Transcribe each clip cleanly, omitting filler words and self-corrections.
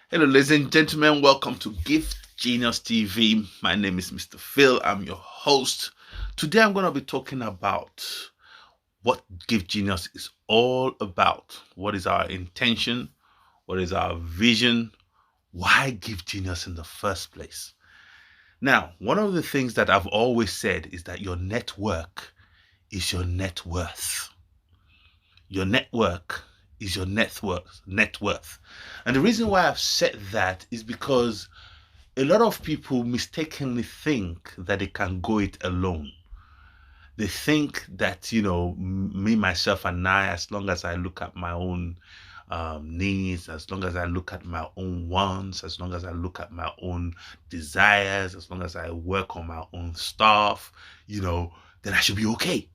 Hello, ladies and gentlemen. Welcome to Gift Genius TV. My name is Mr. Phil. I'm your host. Today, I'm going to be talking about what Gift Genius is all about. What is our intention? What is our vision? Why Gift Genius in the first place? Now, one of the things that I've always said is that your network is your net worth. Your network is your net worth. And the reason why I've said that is because a lot of people mistakenly think that they can go it alone. They think that, me, myself, and I, as long as I look at my own needs, as long as I look at my own wants, as long as I look at my own desires, as long as I work on my own stuff, then I should be okay.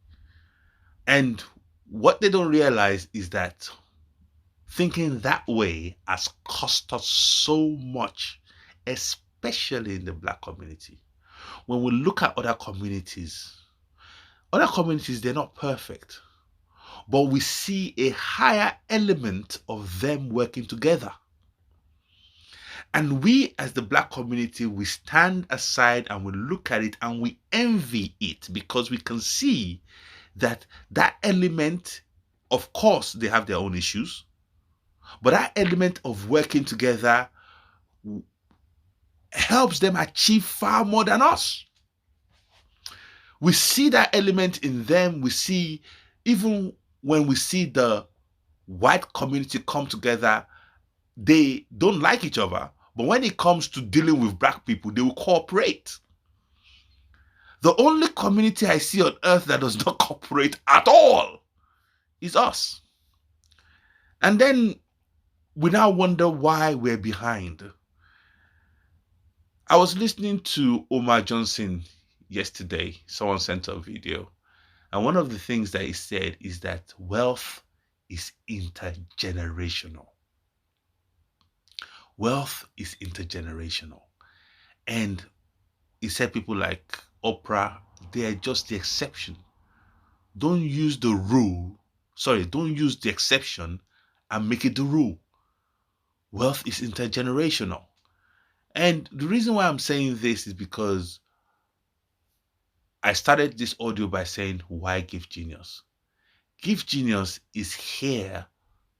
And what they don't realize is that thinking that way has cost us so much, especially in the Black community. When we look at other communities, they're not perfect, but we see a higher element of them working together. And we, as the Black community, we stand aside and we look at it and we envy it because we can see that element, of course, they have their own issues, but that element of working together helps them achieve far more than us. We see that element in them. We see, even when we see the white community come together, they don't like each other. But when it comes to dealing with Black people, they will cooperate. The only community I see on earth that does not cooperate at all is us. And then we now wonder why we're behind. I was listening to Omar Johnson yesterday. Someone sent a video. And one of the things that he said is that wealth is intergenerational. Wealth is intergenerational. And he said people like Oprah, they are just the exception. Don't use the exception and make it the rule. Wealth is intergenerational. And the reason why I'm saying this is because I started this audio by saying, why Gift Genius? Gift Genius is here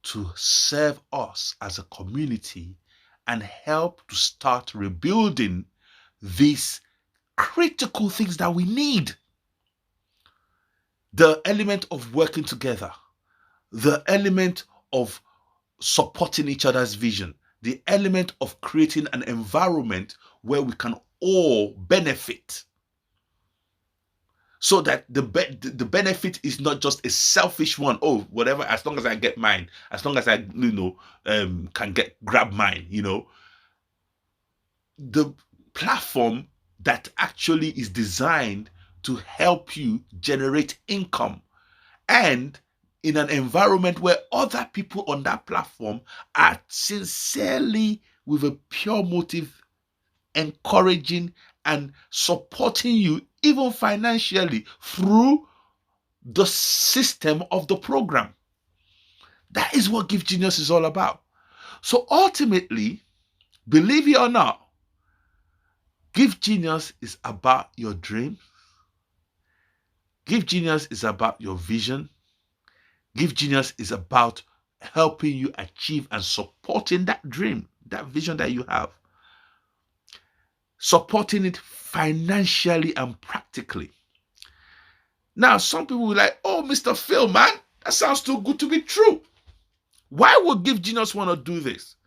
to serve us as a community and help to start rebuilding these critical things that we need. The element of working together, the element of supporting each other's vision, the element of creating an environment where we can all benefit, so that the benefit is not just a selfish one. Oh, whatever, as long as I get mine, as long as I can grab mine. The platform that actually is designed to help you generate income, and in an environment where other people on that platform are sincerely, with a pure motive, encouraging and supporting you, even financially, through the system of the program. That is what Gift Genius is all about. So ultimately, believe it or not, Gift Genius is about your dream. Gift Genius is about your vision. Gift Genius is about helping you achieve and supporting that dream, that vision that you have. Supporting it financially and practically. Now, some people will be like, oh, Mr. Phil, man, that sounds too good to be true. Why would Gift Genius want to do this?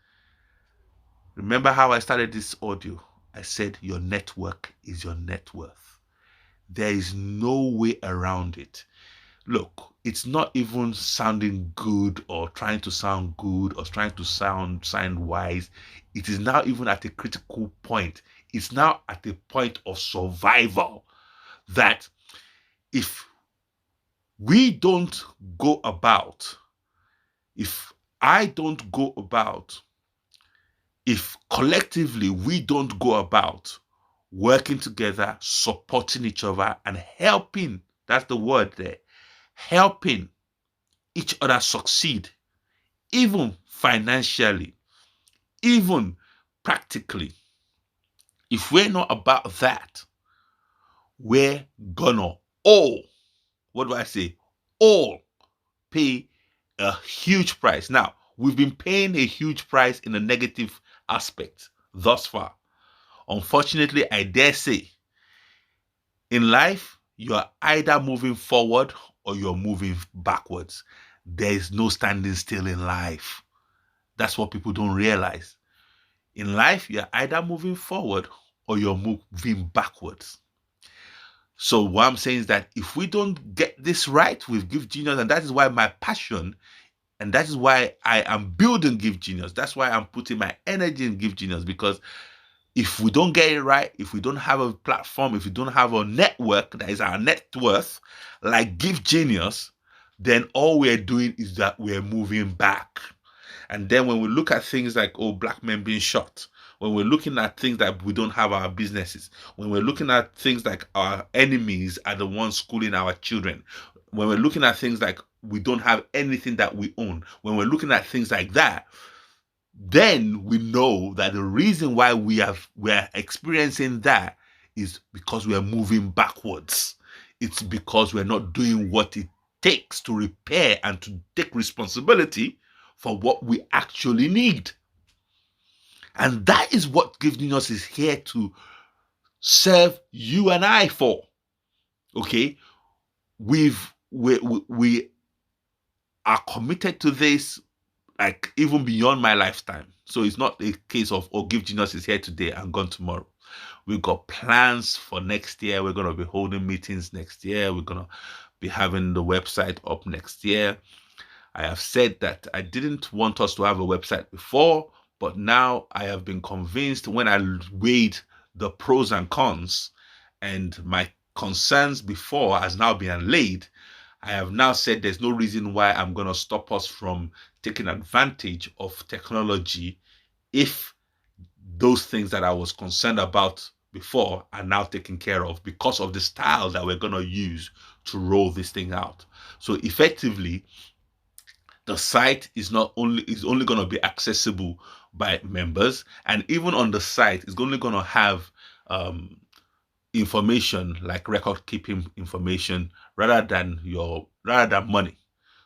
Remember how I started this audio? I said your network is your net worth. There is no way around it. Look, it's not even sounding good or trying to sound good or trying to sound wise. It is now even at a critical point. It's now at a point of survival that if we don't go about, if I don't go about, if collectively we don't go about working together, supporting each other and helping, that's the word there, helping each other succeed, even financially, even practically, if we're not about that, we're gonna all, what do I say? All pay a huge price. Now, we've been paying a huge price in a negative aspect thus far. Unfortunately, I dare say, in life, you are either moving forward or you're moving backwards. There is no standing still in life. That's what people don't realize. In life, you're either moving forward or you're moving backwards. So what I'm saying is that if we don't get this right with Gift Genius, and that is why my passion, and that is why I am building Gift Genius, that's why I'm putting my energy in Gift Genius, because if we don't get it right, if we don't have a platform, if we don't have a network that is our net worth, like Gift Genius, then all we're doing is that we're moving back. And then when we look at things like, oh, black men being shot, when we're looking at things that we don't have our businesses, when we're looking at things like our enemies are the ones schooling our children, when we're looking at things like we don't have anything that we own, when we're looking at things like that, then we know that the reason why we're experiencing that is because we are moving backwards. It's because we're not doing what it takes to repair and to take responsibility for what we actually need. And that is what Gift Genius is here to serve you and I for. Okay? We are committed to this, like, even beyond my lifetime. So it's not a case of, oh, Gift Genius is here today and gone tomorrow. We've got plans for next year. We're going to be holding meetings next year. We're going to be having the website up next year. I have said that I didn't want us to have a website before, but now I have been convinced, when I weighed the pros and cons, and my concerns before has now been allayed, I have now said there's no reason why I'm going to stop us from taking advantage of technology if those things that I was concerned about before are now taken care of, because of the style that we're going to use to roll this thing out. So effectively, the site is only going to be accessible by members, and even on the site is only going to have information like record keeping information rather than money.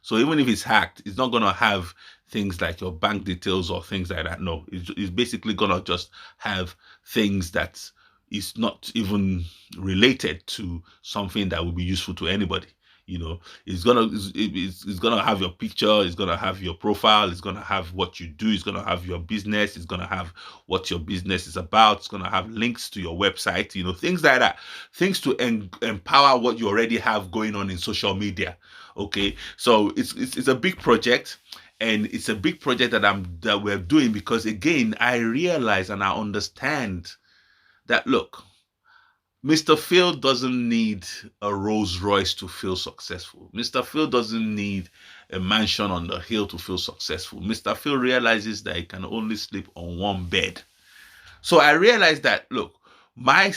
So even if it's hacked, it's not going to have things like your bank details or things like that. No, it's basically going to just have things that is not even related to something that will be useful to anybody. You know, it's gonna have your picture, it's gonna have your profile, it's gonna have what you do, it's gonna have your business, it's gonna have what your business is about, it's gonna have links to your website, you know, things like that, things to empower what you already have going on in social media. Okay, so it's a big project, and it's a big project that we're doing because, again, I realize and I understand that, look, Mr. Phil doesn't need a Rolls Royce to feel successful. Mr. Phil doesn't need a mansion on the hill to feel successful. Mr. Phil realizes that he can only sleep on one bed. So I realized that, look, my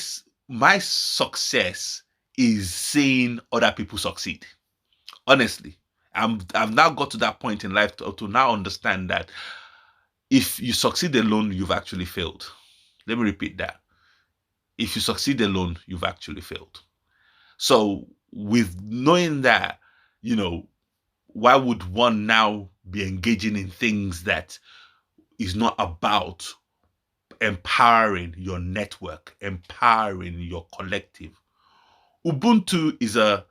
success is seeing other people succeed. Honestly, I've now got to that point in life to now understand that if you succeed alone, you've actually failed. Let me repeat that. If you succeed alone, you've actually failed. So with knowing that, you know, why would one now be engaging in things that is not about empowering your network, empowering your collective? Ubuntu is a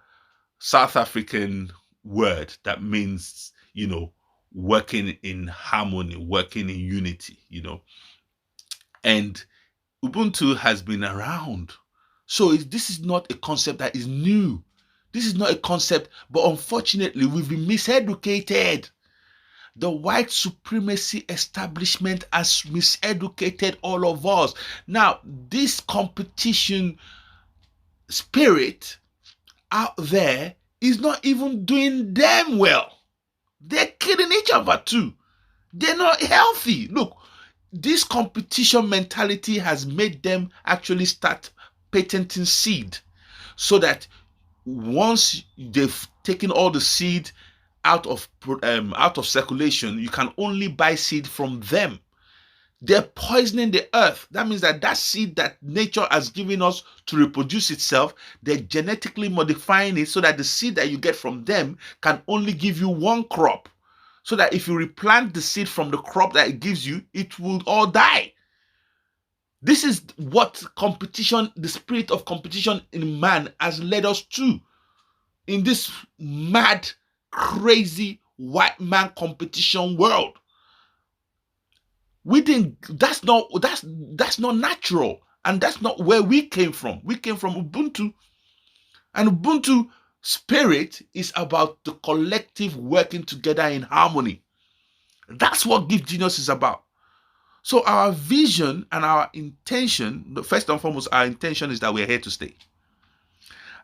South African word that means, you know, working in harmony, working in unity, you know. And Ubuntu has been around. So this is not a concept that is new. This is not a concept, but unfortunately, we've been miseducated. The white supremacy establishment has miseducated all of us. Now, this competition spirit out there is not even doing them well. They're killing each other too. They're not healthy. Look, this competition mentality has made them actually start patenting seed, so that once they've taken all the seed out of circulation, you can only buy seed from them. They're poisoning the earth. That means that seed that nature has given us to reproduce itself, they're genetically modifying it so that the seed that you get from them can only give you one crop. So that if you replant the seed from the crop that it gives you, it will all die. This is what competition, the spirit of competition in man has led us to. In this mad, crazy white man competition world. We think that's not natural, and that's not where we came from. We came from Ubuntu, and Ubuntu spirit is about the collective working together in harmony. That's what Gift Genius is about. So our vision and our intention, first and foremost, our intention is that we're here to stay.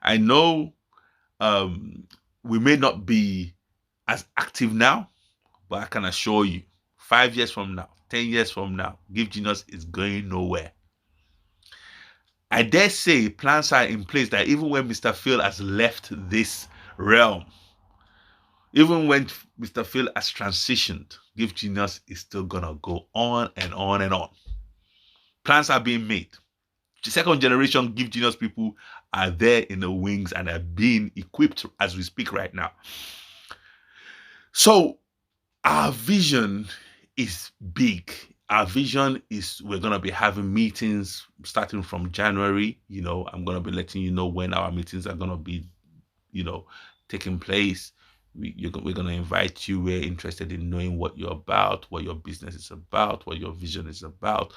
I know we may not be as active now, but I can assure you, 5 years from now, 10 years from now, Gift Genius is going nowhere. I dare say plans are in place that even when Mr. Phil has left this realm, even when Mr. Phil has transitioned, Gift Genius is still gonna go on and on and on. Plans are being made. The second generation Gift Genius people are there in the wings and are being equipped as we speak right now. So our vision is big. Our vision is we're going to be having meetings starting from January. I'm going to be letting you know when our meetings are going to be, taking place. We're going to invite you. We're interested in knowing what you're about, what your business is about, what your vision is about.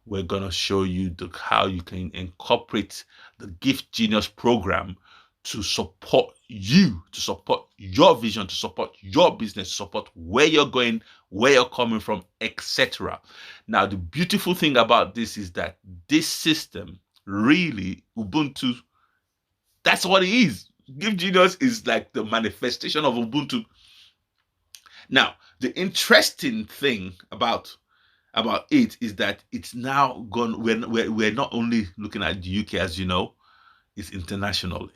We're going to show you how you can incorporate the Gift Genius program to support you, to support your vision, to support your business, to support where you're going, where you're coming from, etc. Now, the beautiful thing about this is that this system, really, Ubuntu, that's what it is. Gift Genius is like the manifestation of Ubuntu. Now, the interesting thing about it is that it's now gone. We're not only looking at the UK, as you know, it's internationally.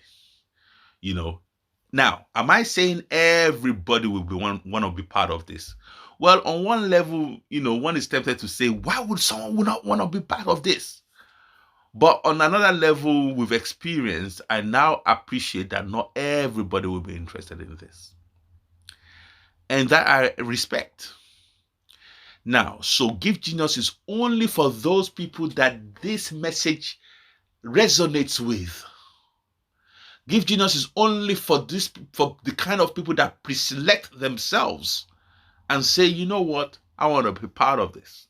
Now, am I saying everybody will want to be part of this? Well, on one level, one is tempted to say, why would someone not want to be part of this? But on another level, with experience, I now appreciate that not everybody will be interested in this. And that I respect. Now, so Gift Genius is only for those people that this message resonates with. Gift Genius is only for the kind of people that pre-select themselves and say, you know what, I want to be part of this.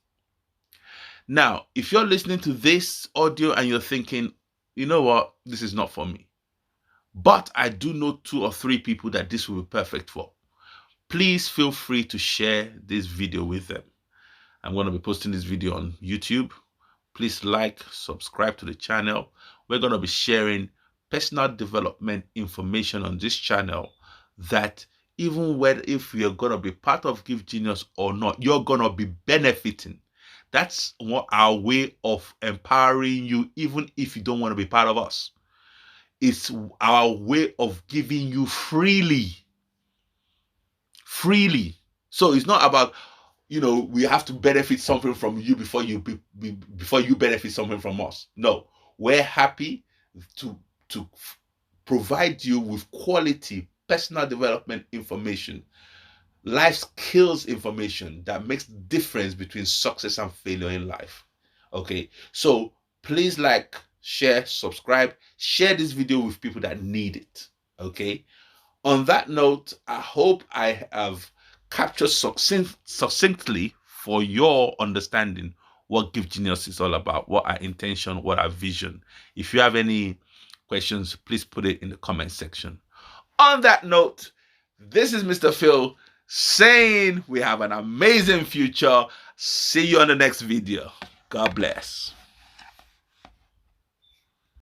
Now, if you're listening to this audio and you're thinking, you know what, this is not for me, but I do know 2 or 3 people that this will be perfect for, please feel free to share this video with them. I'm going to be posting this video on YouTube. Please like, subscribe to the channel. We're going to be sharing personal development information on this channel that even if you're going to be part of Gift Genius or not, you're going to be benefiting. That's our way of empowering you, even if you don't want to be part of us. It's our way of giving you freely. So it's not about, we have to benefit something from you before you benefit something from us. No, we're happy to provide you with quality personal development information, life skills information that makes the difference between success and failure in life. Okay, so please like, share, subscribe, share this video with people that need it. Okay, on that note, I hope I have captured succinctly for your understanding what Gift Genius is all about, what our intention, what our vision. If you have any questions, please put it in the comment section. On that note, this is Mr. Phil saying we have an amazing future. See you on the next video. God bless.